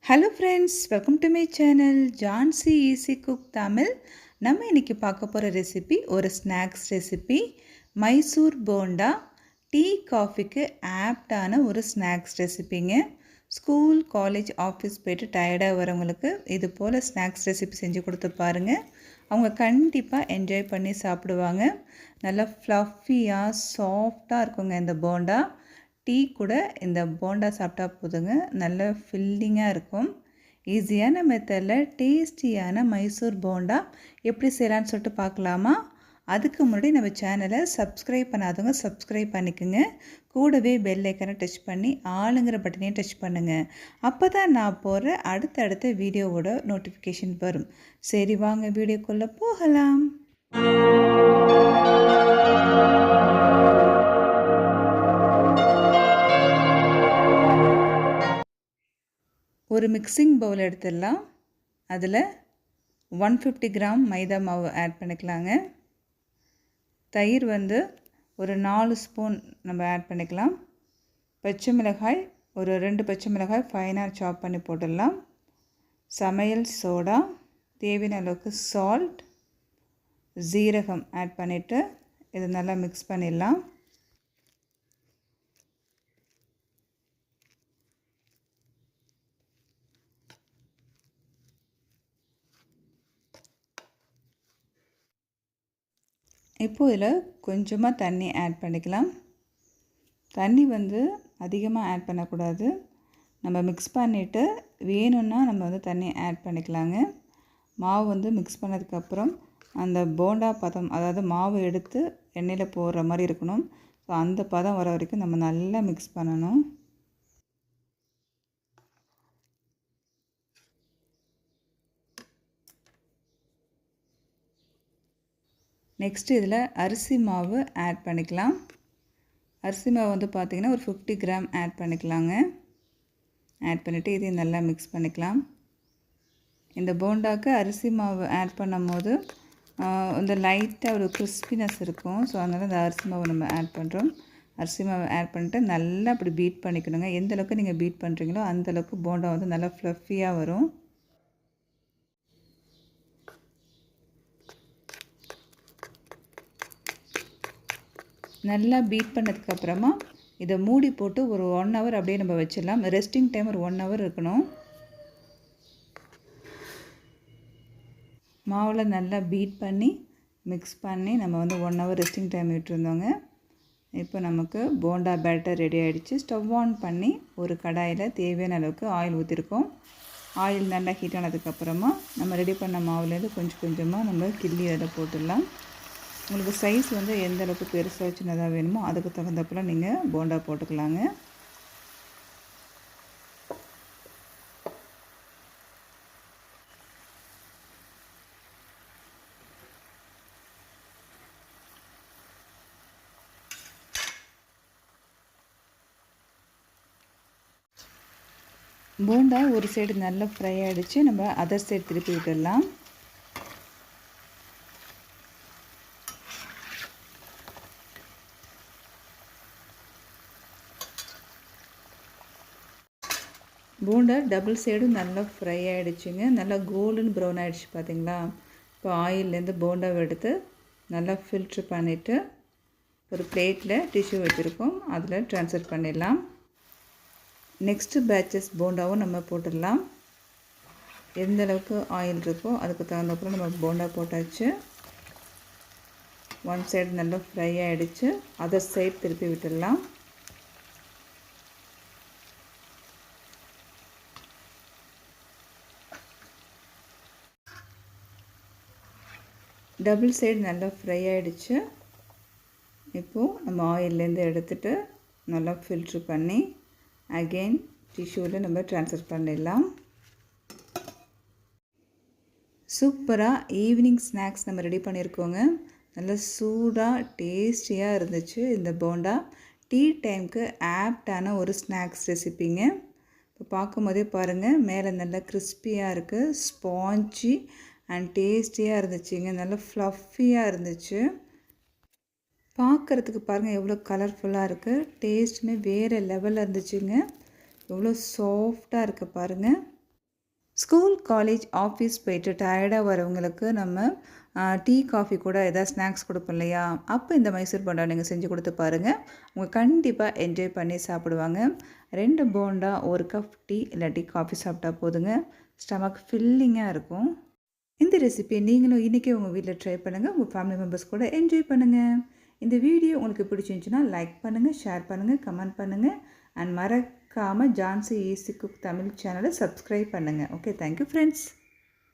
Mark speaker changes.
Speaker 1: Hello friends, welcome to my channel Jansi easy cook Tamil. நம்ம இன்றைக்கி பார்க்க போகிற ரெசிபி ஒரு snacks recipe. Mysore bonda tea காஃபிக்கு ஆப்டான ஒரு ஸ்நாக்ஸ் ரெசிபிங்க. ஸ்கூல் காலேஜ் ஆஃபீஸ் போய்ட்டு டயர்டாக வரவங்களுக்கு இது போல் ஸ்நாக்ஸ் ரெசிபி செஞ்சு கொடுத்து பாருங்கள். அவங்க கண்டிப்பாக என்ஜாய் பண்ணி சாப்பிடுவாங்க. நல்லா ஃப்ளஃபியாக சாஃப்டாக இருக்குங்க இந்த போண்டா. டீ கூட இந்த போண்டா சாப்பிட்டா போதுங்க, நல்ல ஃபில்லிங்காக இருக்கும். ஈஸியான மெத்தடில் டேஸ்டியான மைசூர் போண்டா எப்படி செய்யலான்னு சொல்லிட்டு பார்க்கலாமா? அதுக்கு முன்னாடி நம்ம சேனலை சப்ஸ்கிரைப் பண்ணாதவங்க சப்ஸ்கிரைப் பண்ணிக்கோங்க. கூடவே பெல் ஐக்கனை டச் பண்ணி ஆளுங்கிற பட்டனையும் டச் பண்ணுங்கள். அப்போ தான் நான் போகிற அடுத்தடுத்த வீடியோவோட நோட்டிஃபிகேஷன் வரும். சரி, வாங்க வீடியோக்குள்ளே போகலாம். ஒரு மிக்சிங் பவுல் எடுத்துடலாம். அதில் 150 கிராம் மைதா மாவு ஆட் பண்ணிக்கலாங்க. தயிர் ஒரு 4 ஸ்பூன் நம்ம ஆட் பண்ணிக்கலாம். பச்சை மிளகாய் ஒரு 2 பச்சை மிளகாய் ஃபைனாக சாப் பண்ணி போட்டுடலாம். சமையல் சோடா, தேவையான அளவுக்கு சால்ட், ஜீரகம் ஆட் பண்ணிவிட்டு இது நல்லா மிக்ஸ் பண்ணிடலாம். இப்போது இதில் கொஞ்சமாக தண்ணி ஆட் பண்ணிக்கலாம். தண்ணி அதிகமாக ஆட் பண்ணக்கூடாது. நம்ம மிக்ஸ் பண்ணிவிட்டு வேணும்னா நம்ம தண்ணி ஆட் பண்ணிக்கலாங்க. மாவு மிக்ஸ் பண்ணதுக்கப்புறம் அந்த போண்டா பதம், அதாவது மாவு எடுத்து எண்ணெயில் போடுற மாதிரி இருக்கணும். ஸோ அந்த பதம் வர வரைக்கும் நம்ம நல்லா மிக்ஸ் பண்ணணும். நெக்ஸ்ட்டு இதில் அரிசி மாவு ஆட் பண்ணிக்கலாம். அரிசி மாவு பார்த்திங்கன்னா ஒரு 50 கிராம் ஆட் பண்ணிக்கலாங்க. ஆட் பண்ணிவிட்டு இதையும் நல்லா மிக்ஸ் பண்ணிக்கலாம். இந்த போண்டாவுக்கு அரிசி மாவு ஆட் பண்ணும் போது லைட்டாக ஒரு கிறிஸ்பினஸ் இருக்கும். ஸோ அதனால் இந்த அரிசி மாவு நம்ம ஆட் பண்ணுறோம். அரிசி மாவு ஆட் பண்ணிட்டு நல்லா அப்படி பீட் பண்ணிக்கணுங்க. எந்தளவுக்கு நீங்கள் பீட் பண்ணுறீங்களோ அந்தளவுக்கு போண்டா நல்லா ஃப்ளஃபியாக வரும். நல்லா பீட் பண்ணதுக்கப்புறமா இதை மூடி போட்டு ஒரு 1 ஹவர் அப்படியே நம்ம வச்சிடலாம். ரெஸ்டிங் டைம் ஒரு 1 ஹவர் இருக்கணும். மாவில் நல்லா பீட் பண்ணி மிக்ஸ் பண்ணி நம்ம 1 ஹவர் ரெஸ்டிங் டைம் விட்டுருந்தோங்க. இப்போ நமக்கு போண்டா பேட்டர் ரெடி ஆகிடுச்சு. ஸ்டவ் ஆன் பண்ணி ஒரு கடாயில் தேவையான அளவுக்கு ஆயில் ஊற்றிருக்கோம். ஆயில் நல்லா ஹீட் ஆனதுக்கப்புறமா நம்ம ரெடி பண்ண மாவுலேருந்து கொஞ்சம் கொஞ்சமாக நம்ம கிள்ளி அதில் போட்டுடலாம். உங்களுக்கு சைஸ் எந்த அளவுக்கு பெருசாக சின்னதாக வேணுமோ அதுக்கு தகுந்தப்பல நீங்கள் போண்டா போட்டுக்கலாங்க. போண்டா ஒரு சைடு நல்லா ஃப்ரை ஆகிடுச்சு. நம்ம அதர் சைடு திருப்பி விட்டுடலாம். போண்டா டபுள் சைடும் நல்லா ஃப்ரை ஆகிடுச்சுங்க. நல்லா கோல்டன் ப்ரௌன் ஆகிடுச்சு பார்த்திங்களா? இப்போ ஆயிலேருந்து போண்டாவை எடுத்து நல்லா ஃபில்ட்ரு பண்ணிவிட்டு ஒரு பிளேட்டில் டிஷ்யூ வச்சுருக்கோம், அதில் ட்ரான்ஸ்ஃபர் பண்ணிடலாம். நெக்ஸ்ட்டு பேட்சஸ் போண்டாவும் நம்ம போட்டுடலாம். எந்த அளவுக்கு ஆயில் இருக்கோ அதுக்கு தகுந்தப்பறம் நம்ம போண்டா போட்டாச்சு. ஒன் சைடு நல்லா ஃப்ரை ஆகிடுச்சு. அதர் சைடு திருப்பி விட்டுடலாம். டபுள் சைடு நல்லா ஃப்ரை ஆகிடுச்சு. இப்போது நம்ம ஆயிலேருந்து எடுத்துகிட்டு நல்லா ஃபில்ட்ரு பண்ணி அகெயின் டிஷ்யூவில் நம்ம ட்ரான்ஸ்ஃபர் பண்ணிடலாம். சூப்பராக ஈவினிங் ஸ்நாக்ஸ் நம்ம ரெடி பண்ணியிருக்கோங்க. நல்லா சூடாக டேஸ்டியாக இருந்துச்சு இந்த போண்டா. டீ டைமுக்கு ஆப்டான ஒரு ஸ்நாக்ஸ் ரெசிப்பிங்க. இப்போ பார்க்கும் போதே பாருங்கள், மேலே நல்லா கிறிஸ்பியாக இருக்குது, ஸ்பாஞ்சி அண்ட் டேஸ்டியாக இருந்துச்சுங்க. நல்லா ஃப்ளஃபியாக இருந்துச்சு. பார்க்குறதுக்கு பாருங்கள் எவ்வளோ கலர்ஃபுல்லாக இருக்குது. டேஸ்ட்டுமே வேறு லெவலில் இருந்துச்சுங்க. எவ்வளோ சாஃப்டாக இருக்குது பாருங்கள். ஸ்கூல், காலேஜ், ஆஃபீஸ் போயிட்டு டயர்டாக வரவங்களுக்கு நம்ம டீ, காஃபி கூட எதாவது ஸ்நாக்ஸ் கொடுப்போம் இல்லையா? அப்போ இந்த மைசூர் போண்டா நீங்கள் செஞ்சு கொடுத்து பாருங்கள். அவங்க கண்டிப்பாக என்ஜாய் பண்ணி சாப்பிடுவாங்க. 2 போண்டா, 1 கப் டீ இல்லாட்டி காஃபி சாப்பிட்டா போதுங்க. ஸ்டமக் ஃபில்லிங்காக இருக்கும். இந்த ரெசிபியை நீங்களும் இன்றைக்கி உங்கள் வீட்டில் ட்ரை பண்ணுங்கள். உங்கள் ஃபேமிலி மெம்பர்ஸ் கூட என்ஜாய் பண்ணுங்கள். இந்த வீடியோ உங்களுக்கு பிடிச்சிருந்துச்சுன்னா லைக் பண்ணுங்கள், ஷேர் பண்ணுங்கள், கமெண்ட் பண்ணுங்கள் அண்ட் மறக்காமல் ஜான்சி ஈஸி குக் தமிழ் சேனலை சப்ஸ்கிரைப் பண்ணுங்கள். Okay, thank you friends.